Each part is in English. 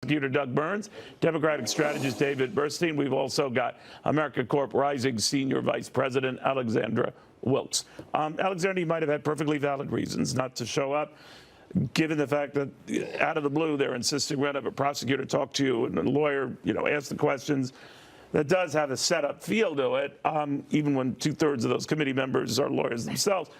prosecutor Doug Burns, Democratic strategist David Burstein. We've also got America Corp Rising senior vice president Alexandra Wilkes. Alexandra, you might have had perfectly valid reasons not to show up, given the fact that out of the blue they're insisting we're going to have a prosecutor talk to you and a lawyer, ask the questions. That does have a set-up feel to it, even when 2/3 of those committee members are lawyers themselves.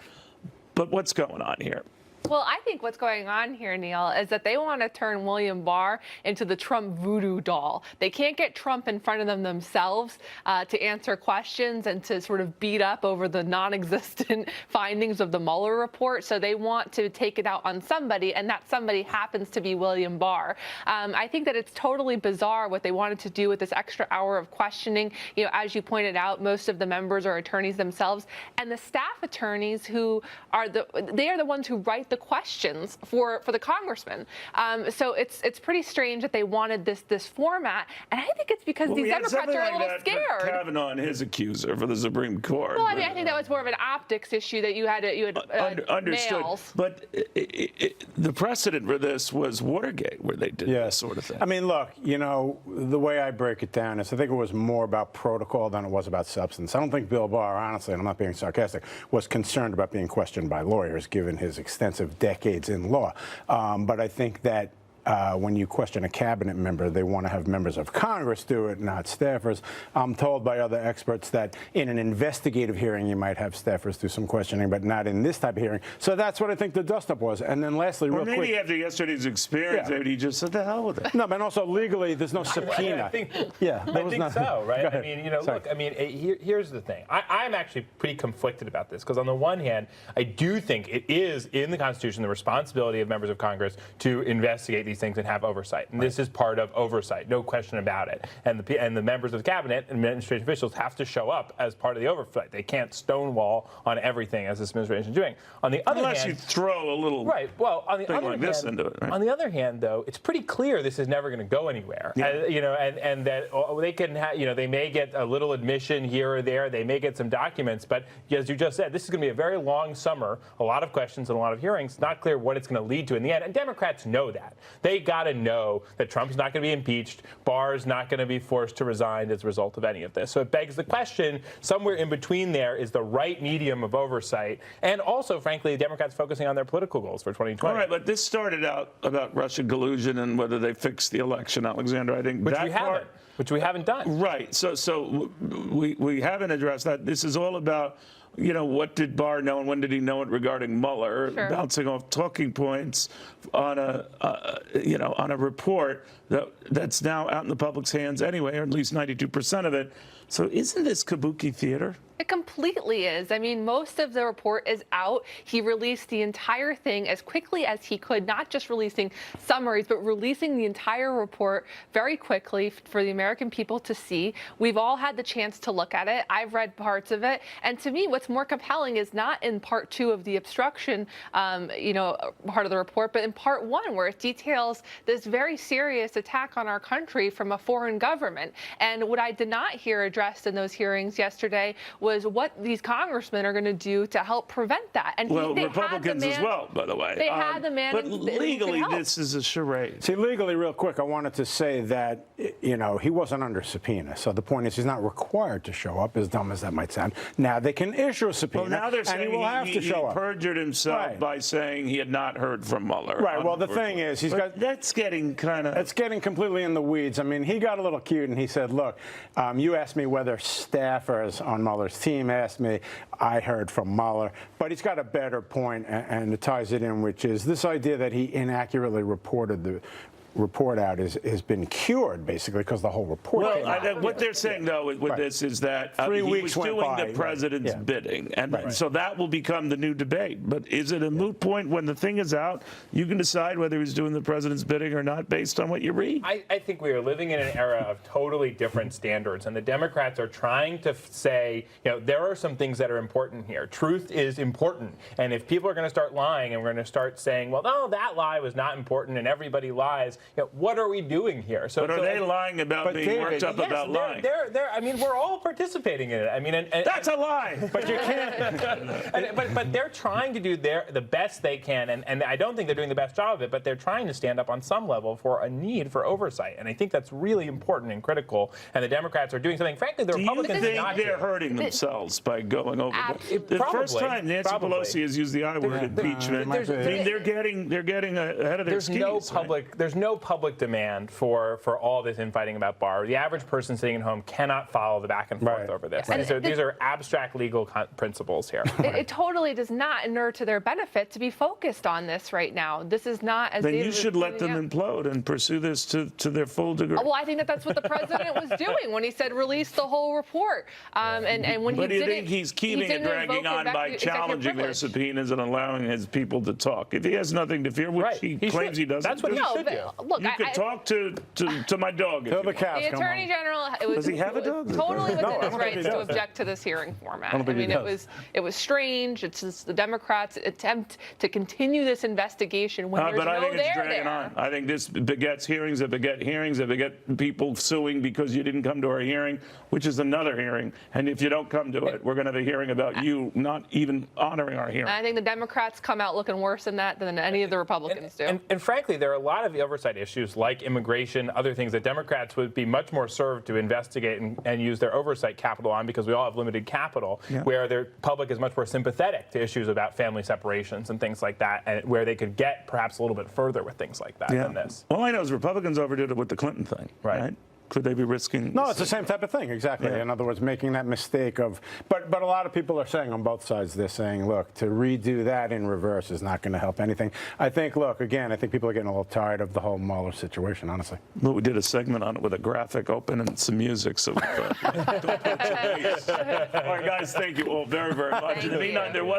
But what's going on here? Well, I think what's going on here, Neil, is that they want to turn William Barr into the Trump voodoo doll. They can't get Trump in front of them themselves to answer questions and to sort of beat up over the non-existent findings of the Mueller report. So they want to take it out on somebody, and that somebody happens to be William Barr. I think that it's totally bizarre what they wanted to do with this extra hour of questioning. As you pointed out, most of the members are attorneys themselves, and the staff attorneys who are the ones who write the questions for the congressman. So it's pretty strange that they wanted this format, and I think it's because these Democrats are a little scared. Kavanaugh and his accuser for the Supreme Court. Well, I think that was more of an optics issue that you had understood. males. But the precedent for this was Watergate, where they did this sort of thing. I mean, look, the way I break it down is I think it was more about protocol than it was about substance. I don't think Bill Barr, honestly, and I'm not being sarcastic, was concerned about being questioned by lawyers, given his extensive decades in law. But I think that when you question a cabinet member, they want to have members of Congress do it, not staffers. I'm told by other experts that in an investigative hearing, you might have staffers do some questioning, but not in this type of hearing. So that's what I think the dust-up was. And then lastly, real quick. Maybe after yesterday's experience, he just said, the hell with it. No, but also legally, there's no subpoena. I think not, so, right? I mean, look, here's the thing. I'm actually pretty conflicted about this, because on the one hand, I do think it is in the Constitution the responsibility of members of Congress to investigate these things and have oversight. And this is part of oversight, no question about it. And the members of the cabinet and administration officials have to show up as part of the oversight. They can't stonewall on everything as this administration is doing. On the other Unless hand, you throw a little on the other this into it. Right? On the other hand, though, it's pretty clear this is never going to go anywhere. Yeah. And that they can they may get a little admission here or there. They may get some documents, but as you just said, this is going to be a very long summer, a lot of questions and a lot of hearings. Not clear what it's going to lead to in the end. And Democrats know that. They got to know that Trump's not going to be impeached, Barr's not going to be forced to resign as a result of any of this. So it begs the question, somewhere in between there is the right medium of oversight, and also, frankly, Democrats focusing on their political goals for 2020. All right, but this started out about Russian collusion and whether they fixed the election, Alexander. I think which we haven't done. Right. So we haven't addressed that. This is all about, what did Barr know and when did he know it regarding Mueller, bouncing off talking points on a report that's now out in the public's hands anyway, or at least 92% of it. So isn't this kabuki theater? It completely is. I mean, most of the report is out. He released the entire thing as quickly as he could, not just releasing summaries, but releasing the entire report very quickly for the American people to see. We've all had the chance to look at it. I've read parts of it. And to me, what's more compelling is not in part 2 of the obstruction, part of the report, but in part 1, where it details this very serious attack on our country from a foreign government. And what I did not hear addressed in those hearings yesterday was what these congressmen are going to do to help prevent that. And Republicans as well, by the way. They had the man. But legally, this is a charade. See, legally, real quick, I wanted to say that, he wasn't under subpoena. So the point is he's not required to show up, as dumb as that might sound. Now they can issue a subpoena, well, now they're saying and he will have to show up. He perjured himself by saying he had not heard from Mueller. Right. Well, the thing is, that's getting it's getting completely in the weeds. I mean, he got a little cute and he said, look, you asked me whether staffers on Mueller's team asked me. I heard from Mueller. But he's got a better point, and it ties it in, which is this idea that he inaccurately reported the report out has been cured, basically, because the whole report came out. What they're saying, though, with this is that he was doing the president's bidding. And so that will become the new debate. But is it a moot point when the thing is out? You can decide whether he's doing the president's bidding or not based on what you read. I think we are living in an era of totally different standards. And the Democrats are trying to say, there are some things that are important here. Truth is important. And if people are going to start lying and we're going to start saying, well, no, that lie was not important and everybody lies, what are we doing here? So, But are they lying about being David, worked up yes, about lying? I mean, we're all participating in it. I mean, and That's a lie. But you can't. but they're trying to do the best they can, and I don't think they're doing the best job of it, but they're trying to stand up on some level for a need for oversight, and I think that's really important and critical, and the Democrats are doing something. Frankly, the Do you Republicans think not they're to. hurting themselves by going over? The first Probably, time Nancy probably. Pelosi has used the I word, impeachment. I mean, they're getting ahead of their skis. There's no public demand for all this infighting about Barr. The average person sitting at home cannot follow the back and forth over this. These are abstract legal principles here. It totally does not inure to their benefit to be focused on this right now. This is not as Then David you was should let pointing them out. implode and pursue this to their full degree. Well, I think that's what the president was doing when he said release the whole report. And when But he do you didn't, think he's keeping he it didn't dragging invoke on by executive challenging their privilege. subpoenas and allowing his people to talk? If he has nothing to fear, which Right. he He claims should. he doesn't, That's what he No, should do. but look, you could I, talk to my dog. If Till you the want. cows The come Attorney home. General it was, Does he have a it was dog? totally No, I within don't his think he rights to does. object to this hearing format. don't think he mean, does. it was strange. It's just the Democrats' attempt to continue this investigation when there's But I no think it's there dragging there. on. I think this begets hearings that beget hearings that beget people suing because you didn't come to our hearing, which is another hearing. And if you don't come to it, we're going to have a hearing about you not even honoring our hearing. And I think the Democrats come out looking worse in that than any of the Republicans do. And frankly, there are a lot of oversight issues like immigration, other things that Democrats would be much more served to investigate and use their oversight capital on because we all have limited capital, where the public is much more sympathetic to issues about family separations and things like that, and where they could get perhaps a little bit further with things like that than this. All I know is Republicans overdid it with the Clinton thing. Right. Could they be risking? No, it's the same type of thing, exactly. Yeah. In other words, making that mistake of, but a lot of people are saying on both sides, they're saying, look, to redo that in reverse is not going to help anything. I think, look, again, I think people are getting a little tired of the whole Mueller situation, honestly. Well, we did a segment on it with a graphic open and some music. So, all right, guys, thank you all very, very much. Thank In the meantime, you. there was